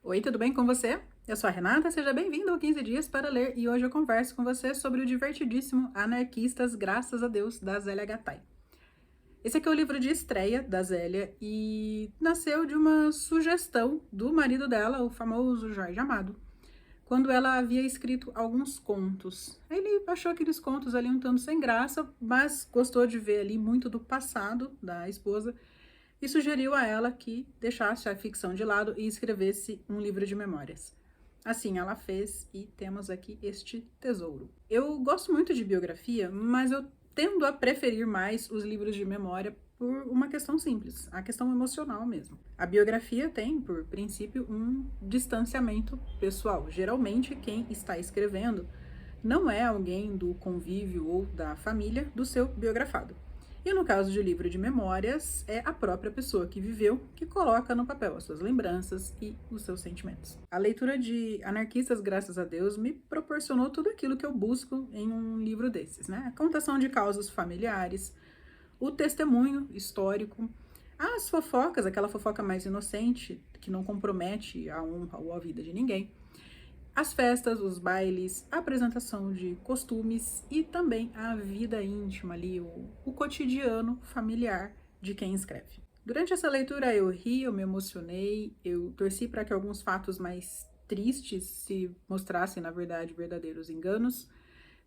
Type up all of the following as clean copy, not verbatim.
Oi, tudo bem com você? Eu sou a Renata, seja bem-vindo ao 15 Dias para Ler e hoje eu converso com você sobre o divertidíssimo Anarquistas, Graças a Deus, da Zélia Gattai. Esse aqui é o livro de estreia da Zélia e nasceu de uma sugestão do marido dela, o famoso Jorge Amado, quando ela havia escrito alguns contos. Ele achou aqueles contos ali um tanto sem graça, mas gostou de ver ali muito do passado da esposa e sugeriu a ela que deixasse a ficção de lado e escrevesse um livro de memórias. Assim ela fez e temos aqui este tesouro. Eu gosto muito de biografia, mas eu tendo a preferir mais os livros de memória por uma questão simples, a questão emocional mesmo. A biografia tem, por princípio, um distanciamento pessoal. Geralmente, quem está escrevendo não é alguém do convívio ou da família do seu biografado. E no caso de livro de memórias, é a própria pessoa que viveu que coloca no papel as suas lembranças e os seus sentimentos. A leitura de Anarquistas, Graças a Deus, me proporcionou tudo aquilo que eu busco em um livro desses, né? A contação de causas familiares, o testemunho histórico, as fofocas, aquela fofoca mais inocente, que não compromete a honra ou a vida de ninguém, as festas, os bailes, a apresentação de costumes e também a vida íntima ali, o cotidiano familiar de quem escreve. Durante essa leitura eu ri, eu me emocionei, eu torci para que alguns fatos mais tristes se mostrassem, na verdade, verdadeiros enganos.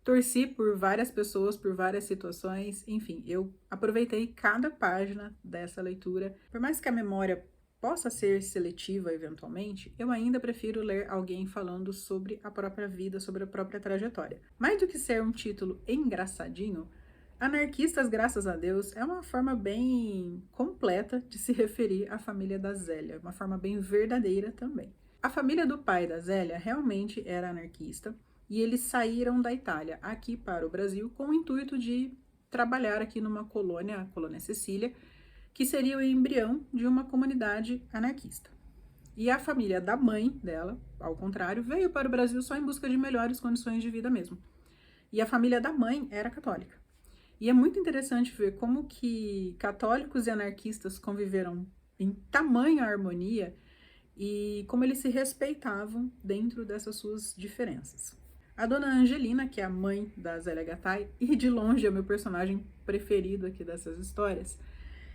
Torci por várias pessoas, por várias situações, enfim, eu aproveitei cada página dessa leitura. Por mais que a memória possa ser seletiva eventualmente, eu ainda prefiro ler alguém falando sobre a própria vida, sobre a própria trajetória. Mais do que ser um título engraçadinho, Anarquistas, Graças a Deus, é uma forma bem completa de se referir à família da Zélia, uma forma bem verdadeira também. A família do pai da Zélia realmente era anarquista e eles saíram da Itália aqui para o Brasil com o intuito de trabalhar aqui numa colônia, a Colônia Cecília, que seria o embrião de uma comunidade anarquista. E a família da mãe dela, ao contrário, veio para o Brasil só em busca de melhores condições de vida mesmo. E a família da mãe era católica. E é muito interessante ver como que católicos e anarquistas conviveram em tamanha harmonia e como eles se respeitavam dentro dessas suas diferenças. A dona Angelina, que é a mãe da Zélia Gattai, e de longe é o meu personagem preferido aqui dessas histórias,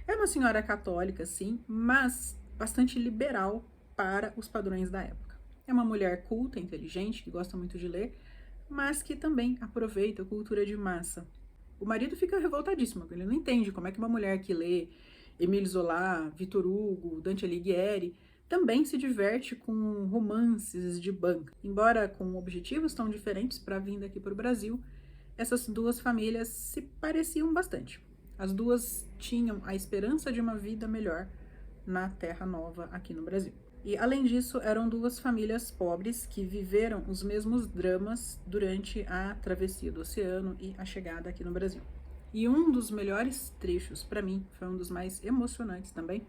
é uma senhora católica, sim, mas bastante liberal para os padrões da época. É uma mulher culta, inteligente, que gosta muito de ler, mas que também aproveita a cultura de massa. O marido fica revoltadíssimo, ele não entende como é que uma mulher que lê Émile Zola, Victor Hugo, Dante Alighieri também se diverte com romances de banca. Embora com objetivos tão diferentes para a vinda aqui para o Brasil, essas duas famílias se pareciam bastante. As duas tinham a esperança de uma vida melhor na Terra Nova aqui no Brasil. E além disso, eram duas famílias pobres que viveram os mesmos dramas durante a travessia do oceano e a chegada aqui no Brasil. E um dos melhores trechos, para mim, foi um dos mais emocionantes também,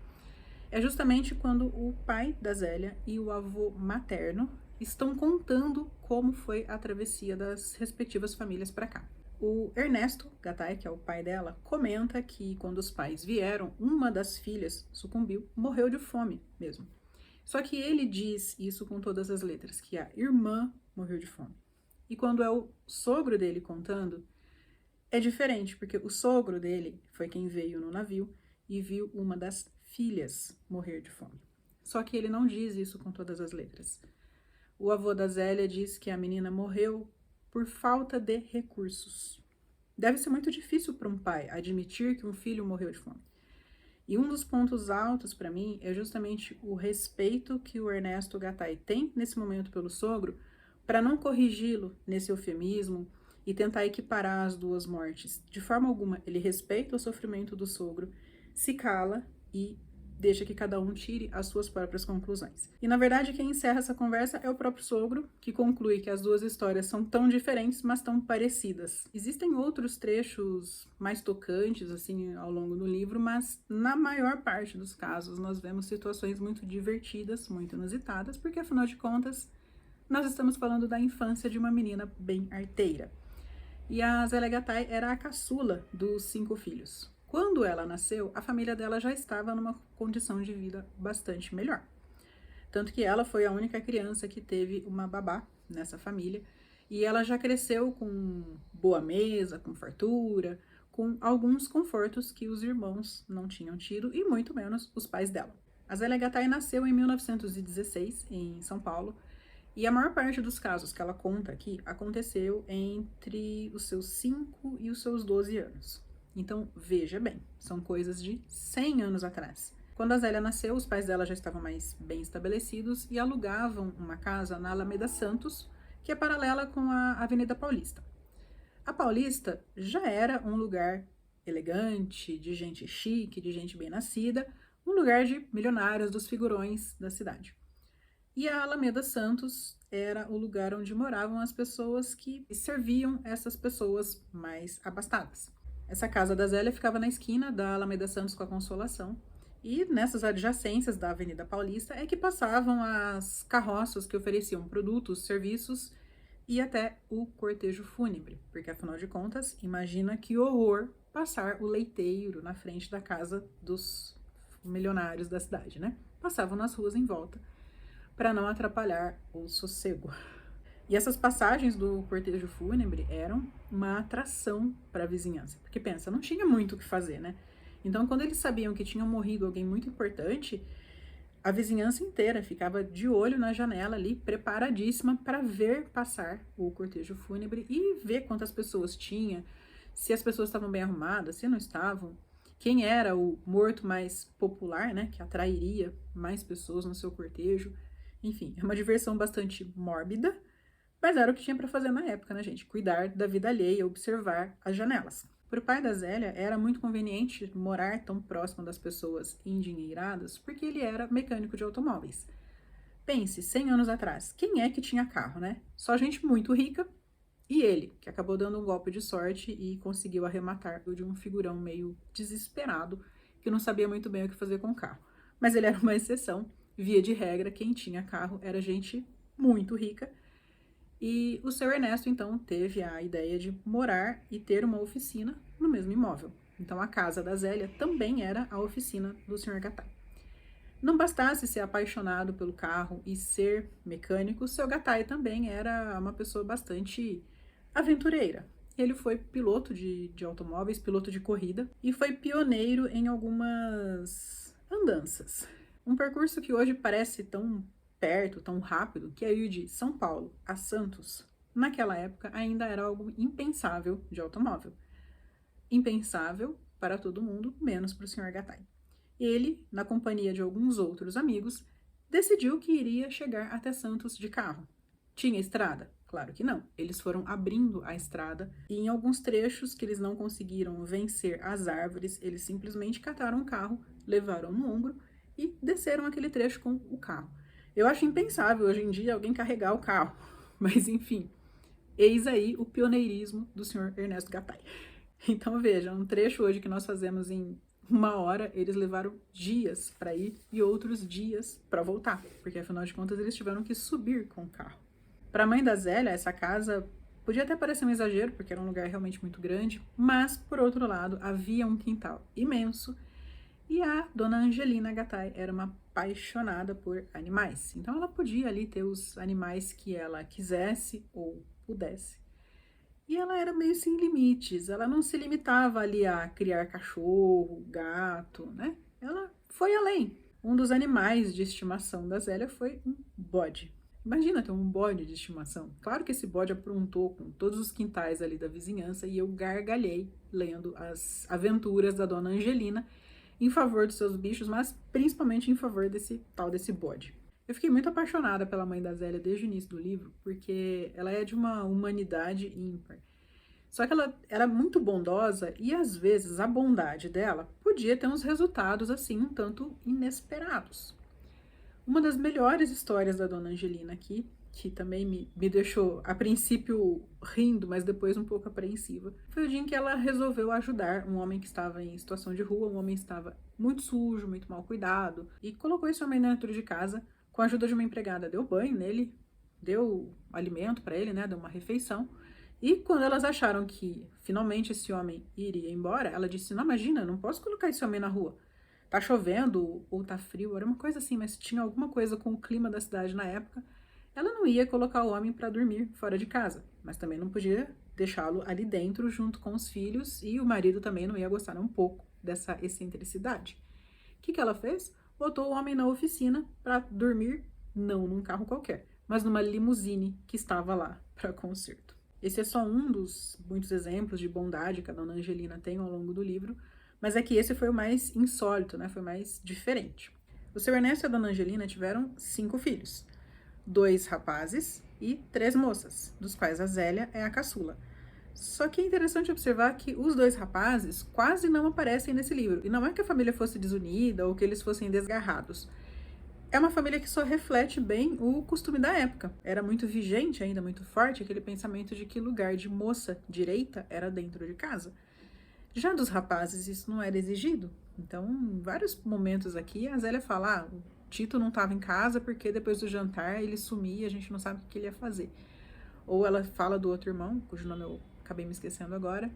é justamente quando o pai da Zélia e o avô materno estão contando como foi a travessia das respectivas famílias para cá. O Ernesto Gattai, que é o pai dela, comenta que quando os pais vieram, uma das filhas sucumbiu, morreu de fome mesmo. Só que ele diz isso com todas as letras, que a irmã morreu de fome. E quando é o sogro dele contando, é diferente, porque o sogro dele foi quem veio no navio e viu uma das filhas morrer de fome. Só que ele não diz isso com todas as letras. O avô da Zélia diz que a menina morreu por falta de recursos. Deve ser muito difícil para um pai admitir que um filho morreu de fome. E um dos pontos altos para mim é justamente o respeito que o Ernesto Gattai tem nesse momento pelo sogro para não corrigi-lo nesse eufemismo e tentar equiparar as duas mortes. De forma alguma, ele respeita o sofrimento do sogro, se cala e deixa que cada um tire as suas próprias conclusões. E na verdade, quem encerra essa conversa é o próprio sogro, que conclui que as duas histórias são tão diferentes, mas tão parecidas. Existem outros trechos mais tocantes, assim, ao longo do livro, mas na maior parte dos casos nós vemos situações muito divertidas, muito inusitadas, porque afinal de contas, nós estamos falando da infância de uma menina bem arteira. E a Zélia Gattai era a caçula dos 5 filhos. Quando ela nasceu, a família dela já estava numa condição de vida bastante melhor. Tanto que ela foi a única criança que teve uma babá nessa família. E ela já cresceu com boa mesa, com fartura, com alguns confortos que os irmãos não tinham tido, e muito menos os pais dela. A Zélia Gattai nasceu em 1916, em São Paulo, e a maior parte dos casos que ela conta aqui aconteceu entre os seus 5 e os seus 12 anos. Então, veja bem, são coisas de 100 anos atrás. Quando a Zélia nasceu, os pais dela já estavam mais bem estabelecidos e alugavam uma casa na Alameda Santos, que é paralela com a Avenida Paulista. A Paulista já era um lugar elegante, de gente chique, de gente bem nascida, um lugar de milionários, dos figurões da cidade. E a Alameda Santos era o lugar onde moravam as pessoas que serviam essas pessoas mais abastadas. Essa casa da Zélia ficava na esquina da Alameda Santos com a Consolação, e nessas adjacências da Avenida Paulista é que passavam as carroças que ofereciam produtos, serviços e até o cortejo fúnebre, porque afinal de contas, imagina que horror passar o leiteiro na frente da casa dos milionários da cidade, né? Passavam nas ruas em volta para não atrapalhar o sossego. E essas passagens do cortejo fúnebre eram uma atração para a vizinhança, porque pensa, não tinha muito o que fazer, né? Então, quando eles sabiam que tinha morrido alguém muito importante, a vizinhança inteira ficava de olho na janela ali, preparadíssima para ver passar o cortejo fúnebre e ver quantas pessoas tinha, se as pessoas estavam bem arrumadas, se não estavam, quem era o morto mais popular, né, que atrairia mais pessoas no seu cortejo. Enfim, é uma diversão bastante mórbida, mas era o que tinha para fazer na época, né, gente? Cuidar da vida alheia, observar as janelas. Para o pai da Zélia, era muito conveniente morar tão próximo das pessoas endinheiradas, porque ele era mecânico de automóveis. Pense, 100 anos atrás, quem é que tinha carro, né? Só gente muito rica e ele, que acabou dando um golpe de sorte e conseguiu arrematar de um figurão meio desesperado, que não sabia muito bem o que fazer com o carro. Mas ele era uma exceção, via de regra, quem tinha carro era gente muito rica. E o seu Ernesto, então, teve a ideia de morar e ter uma oficina no mesmo imóvel. Então, a casa da Zélia também era a oficina do Sr. Gattai. Não bastasse ser apaixonado pelo carro e ser mecânico, o seu Gattai também era uma pessoa bastante aventureira. Ele foi piloto de automóveis, piloto de corrida, e foi pioneiro em algumas andanças. Um percurso que hoje parece tão perto, tão rápido, que é ir de São Paulo a Santos, naquela época ainda era algo impensável de automóvel. Impensável para todo mundo, menos para o Sr. Gattai. Ele, na companhia de alguns outros amigos, decidiu que iria chegar até Santos de carro. Tinha estrada? Claro que não. Eles foram abrindo a estrada e em alguns trechos que eles não conseguiram vencer as árvores, eles simplesmente cataram o carro, levaram no ombro e desceram aquele trecho com o carro. Eu acho impensável hoje em dia alguém carregar o carro, mas enfim, eis aí o pioneirismo do Sr. Ernesto Gattai. Então veja, um trecho hoje que nós fazemos em 1 hora, eles levaram dias para ir e outros dias para voltar, porque afinal de contas eles tiveram que subir com o carro. Para a mãe da Zélia, essa casa podia até parecer um exagero, porque era um lugar realmente muito grande, mas por outro lado havia um quintal imenso. E a dona Angelina Gattai era uma apaixonada por animais. Então ela podia ali ter os animais que ela quisesse ou pudesse. E ela era meio sem limites. Ela não se limitava ali a criar cachorro, gato, né? Ela foi além. Um dos animais de estimação da Zélia foi um bode. Imagina ter um bode de estimação. Claro que esse bode aprontou com todos os quintais ali da vizinhança e eu gargalhei lendo as aventuras da dona Angelina em favor dos seus bichos, mas principalmente em favor desse bode. Eu fiquei muito apaixonada pela mãe da Zélia desde o início do livro, porque ela é de uma humanidade ímpar. Só que ela era muito bondosa e às vezes a bondade dela podia ter uns resultados assim um tanto inesperados. Uma das melhores histórias da dona Angelina aqui, que também me deixou a princípio rindo, mas depois um pouco apreensiva, foi o dia em que ela resolveu ajudar um homem que estava em situação de rua. Um homem estava muito sujo, muito mal cuidado, e colocou esse homem dentro de casa com a ajuda de uma empregada. Deu banho nele, deu alimento para ele, né, deu uma refeição. E quando elas acharam que finalmente esse homem iria embora, ela disse: não, imagina, não posso colocar esse homem na rua. tá chovendo ou tá frio, era uma coisa assim, mas tinha alguma coisa com o clima da cidade na época, ela não ia colocar o homem para dormir fora de casa, mas também não podia deixá-lo ali dentro junto com os filhos e o marido também não ia gostar um pouco dessa excentricidade. O que ela fez? Botou o homem na oficina para dormir, não num carro qualquer, mas numa limusine que estava lá para conserto. Esse é só um dos muitos exemplos de bondade que a dona Angelina tem ao longo do livro, mas é que esse foi o mais insólito, né? Foi mais diferente. O seu Ernesto e a dona Angelina tiveram 5 filhos, 2 rapazes e 3 moças, dos quais a Zélia é a caçula. Só que é interessante observar que os 2 rapazes quase não aparecem nesse livro. E não é que a família fosse desunida ou que eles fossem desgarrados. É uma família que só reflete bem o costume da época. Era muito vigente, ainda muito forte, aquele pensamento de que lugar de moça direita era dentro de casa. Já dos rapazes, isso não era exigido. Então, em vários momentos aqui, a Zélia fala: o Tito não estava em casa porque depois do jantar ele sumia, a gente não sabe o que ele ia fazer. Ou ela fala do outro irmão, cujo nome eu acabei me esquecendo agora,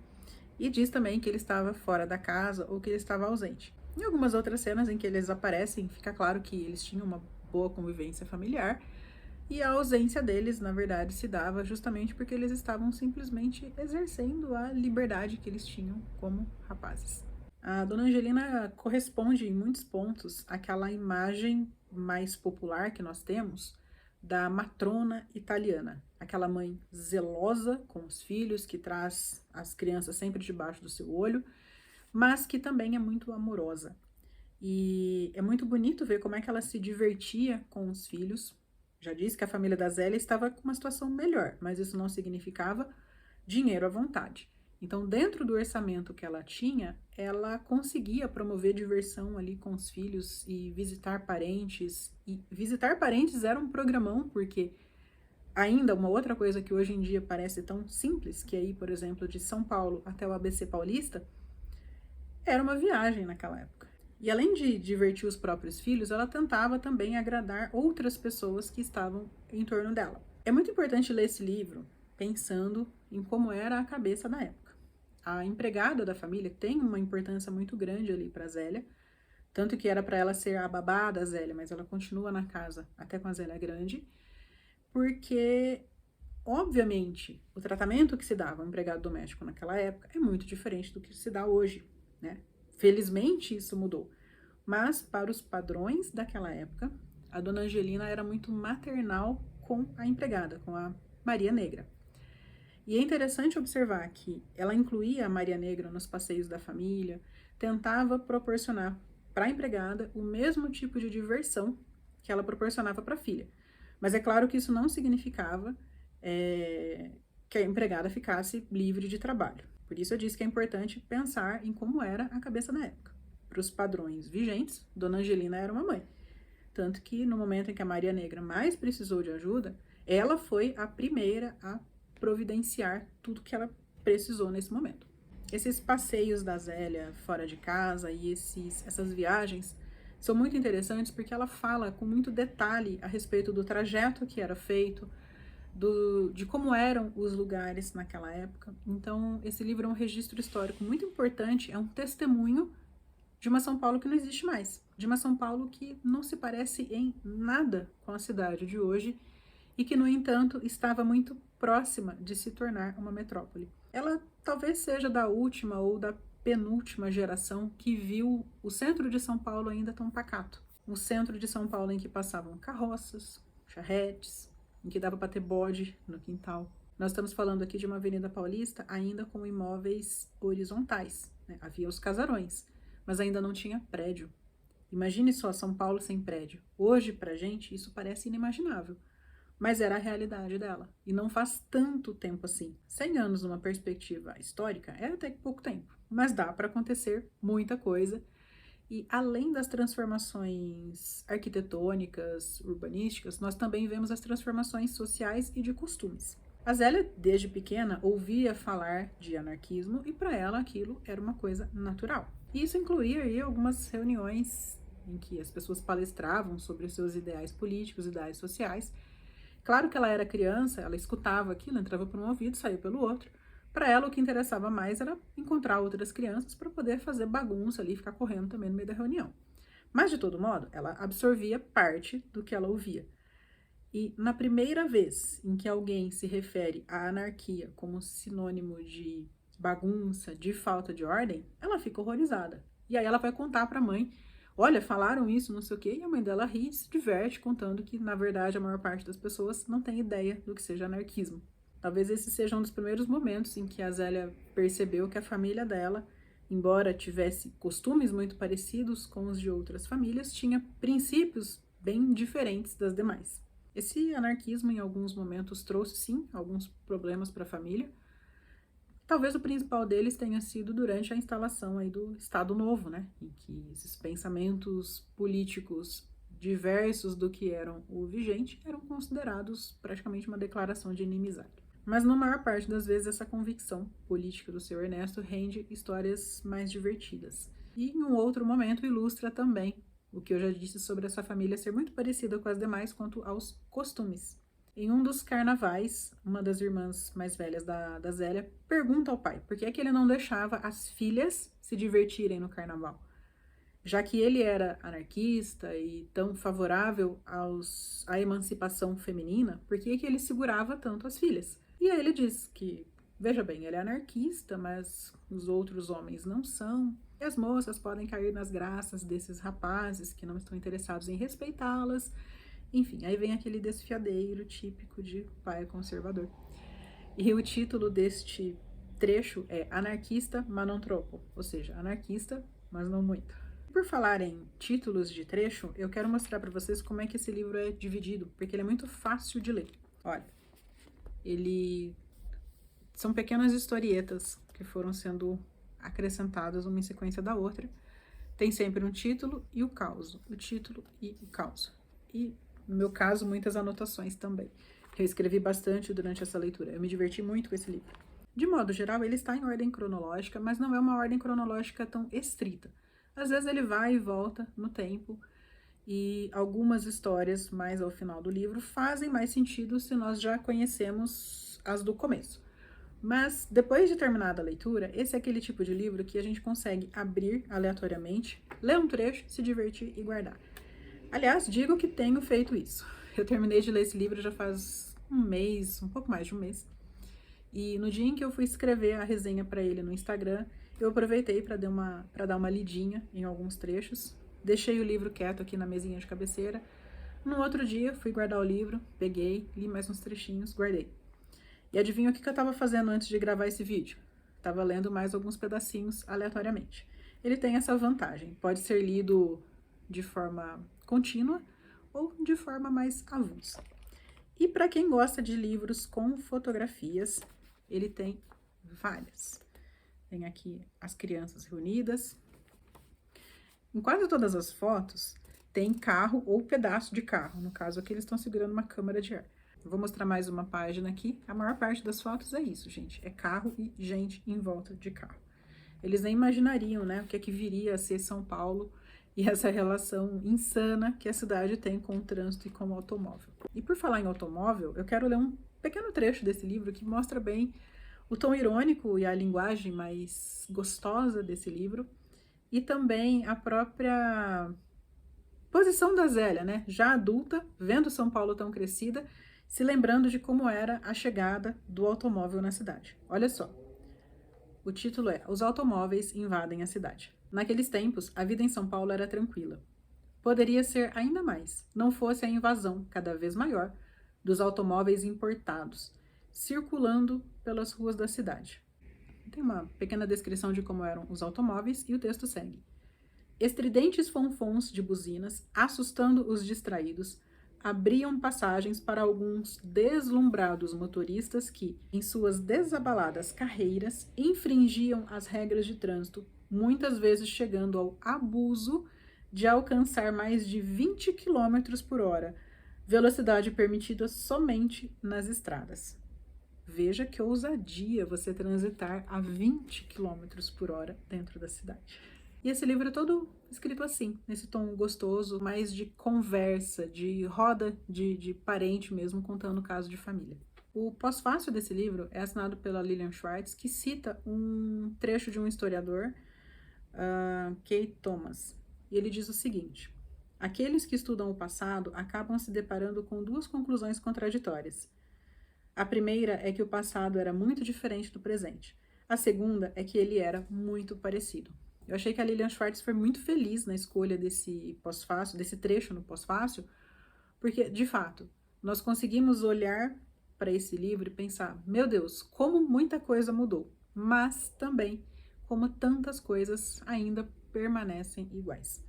e diz também que ele estava fora da casa ou que ele estava ausente. Em algumas outras cenas em que eles aparecem, fica claro que eles tinham uma boa convivência familiar e a ausência deles, na verdade, se dava justamente porque eles estavam simplesmente exercendo a liberdade que eles tinham como rapazes. A dona Angelina corresponde em muitos pontos àquela imagem mais popular que nós temos da matrona italiana, aquela mãe zelosa com os filhos, que traz as crianças sempre debaixo do seu olho, mas que também é muito amorosa. E é muito bonito ver como é que ela se divertia com os filhos. Já disse que a família da Zélia estava com uma situação melhor, mas isso não significava dinheiro à vontade. Então, dentro do orçamento que ela tinha, ela conseguia promover diversão ali com os filhos e visitar parentes. E visitar parentes era um programão, porque ainda uma outra coisa que hoje em dia parece tão simples, que é ir, por exemplo, de São Paulo até o ABC Paulista, era uma viagem naquela época. E além de divertir os próprios filhos, ela tentava também agradar outras pessoas que estavam em torno dela. É muito importante ler esse livro pensando em como era a cabeça da época. A empregada da família tem uma importância muito grande ali para Zélia, tanto que era para ela ser a babá da Zélia, mas ela continua na casa até com a Zélia grande, porque, obviamente, o tratamento que se dava ao empregado doméstico naquela época é muito diferente do que se dá hoje, né? Felizmente isso mudou, mas para os padrões daquela época, a dona Angelina era muito maternal com a empregada, com a Maria Negra. E é interessante observar que ela incluía a Maria Negra nos passeios da família, tentava proporcionar para a empregada o mesmo tipo de diversão que ela proporcionava para a filha. Mas é claro que isso não significava que a empregada ficasse livre de trabalho. Por isso eu disse que é importante pensar em como era a cabeça da época. Para os padrões vigentes, Dona Angelina era uma mãe. Tanto que no momento em que a Maria Negra mais precisou de ajuda, ela foi a primeira a providenciar tudo que ela precisou nesse momento. Esses passeios da Zélia fora de casa e essas viagens são muito interessantes porque ela fala com muito detalhe a respeito do trajeto que era feito, de como eram os lugares naquela época. Então, esse livro é um registro histórico muito importante, é um testemunho de uma São Paulo que não existe mais, de uma São Paulo que não se parece em nada com a cidade de hoje e que, no entanto, estava muito próxima de se tornar uma metrópole. Ela talvez seja da última ou da penúltima geração que viu o centro de São Paulo ainda tão pacato. O centro de São Paulo em que passavam carroças, charretes, em que dava para ter bode no quintal. Nós estamos falando aqui de uma Avenida Paulista ainda com imóveis horizontais, né? Havia os casarões, mas ainda não tinha prédio. Imagine só São Paulo sem prédio. Hoje, pra gente, isso parece inimaginável. Mas era a realidade dela. E não faz tanto tempo assim. 100 anos numa perspectiva histórica é até que pouco tempo. Mas dá para acontecer muita coisa. E além das transformações arquitetônicas, urbanísticas, nós também vemos as transformações sociais e de costumes. A Zélia, desde pequena, ouvia falar de anarquismo e para ela aquilo era uma coisa natural. E isso incluía aí algumas reuniões em que as pessoas palestravam sobre os seus ideais políticos, ideais sociais. Claro que ela era criança, ela escutava aquilo, entrava por um ouvido, saía pelo outro, Para ela, o que interessava mais era encontrar outras crianças para poder fazer bagunça ali, ficar correndo também no meio da reunião. Mas, de todo modo, ela absorvia parte do que ela ouvia. E na primeira vez em que alguém se refere à anarquia como sinônimo de bagunça, de falta de ordem, ela fica horrorizada. E aí ela vai contar para a mãe: olha, falaram isso, não sei o quê, e a mãe dela ri e se diverte contando que, na verdade, a maior parte das pessoas não tem ideia do que seja anarquismo. Talvez esse seja um dos primeiros momentos em que a Zélia percebeu que a família dela, embora tivesse costumes muito parecidos com os de outras famílias, tinha princípios bem diferentes das demais. Esse anarquismo, em alguns momentos, trouxe, sim, alguns problemas para a família. Talvez o principal deles tenha sido durante a instalação aí do Estado Novo, né? Em que esses pensamentos políticos diversos do que eram o vigente eram considerados praticamente uma declaração de inimizade. Mas, na maior parte das vezes, essa convicção política do seu Ernesto rende histórias mais divertidas. E, em um outro momento, ilustra também o que eu já disse sobre essa família ser muito parecida com as demais quanto aos costumes. Em um dos carnavais, uma das irmãs mais velhas da Zélia pergunta ao pai por que é que ele não deixava as filhas se divertirem no carnaval. Já que ele era anarquista e tão favorável à emancipação feminina, por que é que ele segurava tanto as filhas? E aí ele diz que, veja bem, ele é anarquista, mas os outros homens não são. E as moças podem cair nas graças desses rapazes que não estão interessados em respeitá-las. Enfim, aí vem aquele desfiadeiro típico de pai conservador. E o título deste trecho é Anarquista, mas não tropo, ou seja, anarquista, mas não muito. Por falar em títulos de trecho, eu quero mostrar para vocês como é que esse livro é dividido, porque ele é muito fácil de ler. Olha, são pequenas historietas que foram sendo acrescentadas uma em sequência da outra. Tem sempre um título e o caos, o título e o caos. E, no meu caso, muitas anotações também. Eu escrevi bastante durante essa leitura. Eu me diverti muito com esse livro. De modo geral, ele está em ordem cronológica, mas não é uma ordem cronológica tão estrita. Às vezes ele vai e volta no tempo, e algumas histórias mais ao final do livro fazem mais sentido se nós já conhecemos as do começo. Mas, depois de terminada a leitura, esse é aquele tipo de livro que a gente consegue abrir aleatoriamente, ler um trecho, se divertir e guardar. Aliás, digo que tenho feito isso. Eu terminei de ler esse livro já faz um mês, um pouco mais de um mês. E no dia em que eu fui escrever a resenha para ele no Instagram, eu aproveitei para dar uma lidinha em alguns trechos. Deixei o livro quieto aqui na mesinha de cabeceira. No outro dia, fui guardar o livro, peguei, li mais uns trechinhos, guardei. E adivinha o que eu estava fazendo antes de gravar esse vídeo? Estava lendo mais alguns pedacinhos aleatoriamente. Ele tem essa vantagem, pode ser lido de forma contínua ou de forma mais avulsa. E para quem gosta de livros com fotografias, ele tem várias. Tem aqui as crianças reunidas. Em quase todas as fotos, tem carro ou pedaço de carro. No caso aqui, eles estão segurando uma câmara de ar. Eu vou mostrar mais uma página aqui. A maior parte das fotos é isso, gente. É carro e gente em volta de carro. Eles nem imaginariam, né, o que é que viria a ser São Paulo e essa relação insana que a cidade tem com o trânsito e com o automóvel. E por falar em automóvel, eu quero ler um pequeno trecho desse livro que mostra bem o tom irônico e a linguagem mais gostosa desse livro e também a própria posição da Zélia, né, já adulta, vendo São Paulo tão crescida, se lembrando de como era a chegada do automóvel na cidade. Olha só, o título é Os automóveis invadem a cidade. Naqueles tempos, a vida em São Paulo era tranquila. Poderia ser ainda mais, não fosse a invasão, cada vez maior, dos automóveis importados, circulando pelas ruas da cidade. Tem uma pequena descrição de como eram os automóveis e o texto segue. Estridentes fonfons de buzinas, assustando os distraídos, abriam passagens para alguns deslumbrados motoristas que, em suas desabaladas carreiras, infringiam as regras de trânsito, muitas vezes chegando ao abuso de alcançar mais de 20 km por hora, velocidade permitida somente nas estradas. Veja que ousadia você transitar a 20 km por hora dentro da cidade. E esse livro é todo escrito assim, nesse tom gostoso, mais de conversa, de roda de parente mesmo, contando caso de família. O pós-fácio desse livro é assinado pela Lilian Schwartz, que cita um trecho de um historiador, Kate Thomas, e ele diz o seguinte: aqueles que estudam o passado acabam se deparando com duas conclusões contraditórias. A primeira é que o passado era muito diferente do presente. A segunda é que ele era muito parecido. Eu achei que a Lilian Schwartz foi muito feliz na escolha desse pós-fácio, desse trecho no pós-fácio, porque, de fato, nós conseguimos olhar para esse livro e pensar, meu Deus, como muita coisa mudou, mas também como tantas coisas ainda permanecem iguais.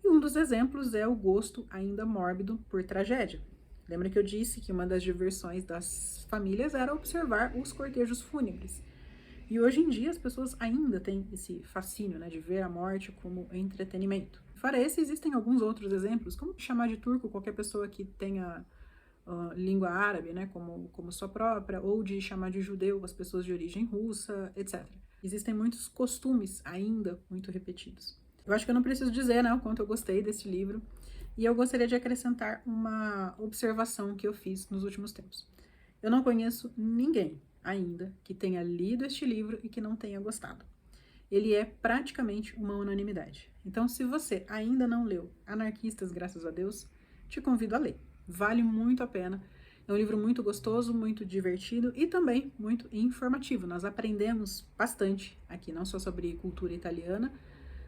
E um dos exemplos é o gosto ainda mórbido por tragédia. Lembra que eu disse que uma das diversões das famílias era observar os cortejos fúnebres. E hoje em dia as pessoas ainda têm esse fascínio, né, de ver a morte como entretenimento. Fora esse, existem alguns outros exemplos, como chamar de turco qualquer pessoa que tenha língua árabe, né, como sua própria, ou de chamar de judeu as pessoas de origem russa, etc. Existem muitos costumes ainda muito repetidos. Eu acho que eu não preciso dizer, né, o quanto eu gostei desse livro, e eu gostaria de acrescentar uma observação que eu fiz nos últimos tempos. Eu não conheço ninguém ainda que tenha lido este livro e que não tenha gostado. Ele é praticamente uma unanimidade. Então, se você ainda não leu Anarquistas, graças a Deus, te convido a ler. Vale muito a pena. É um livro muito gostoso, muito divertido e também muito informativo. Nós aprendemos bastante aqui, não só sobre cultura italiana,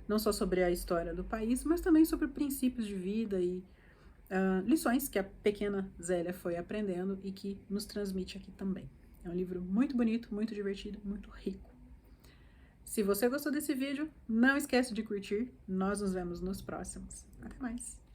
não só sobre a história do país, mas também sobre princípios de vida e lições que a pequena Zélia foi aprendendo e que nos transmite aqui também. É um livro muito bonito, muito divertido, muito rico. Se você gostou desse vídeo, não esquece de curtir. Nós nos vemos nos próximos. Até mais!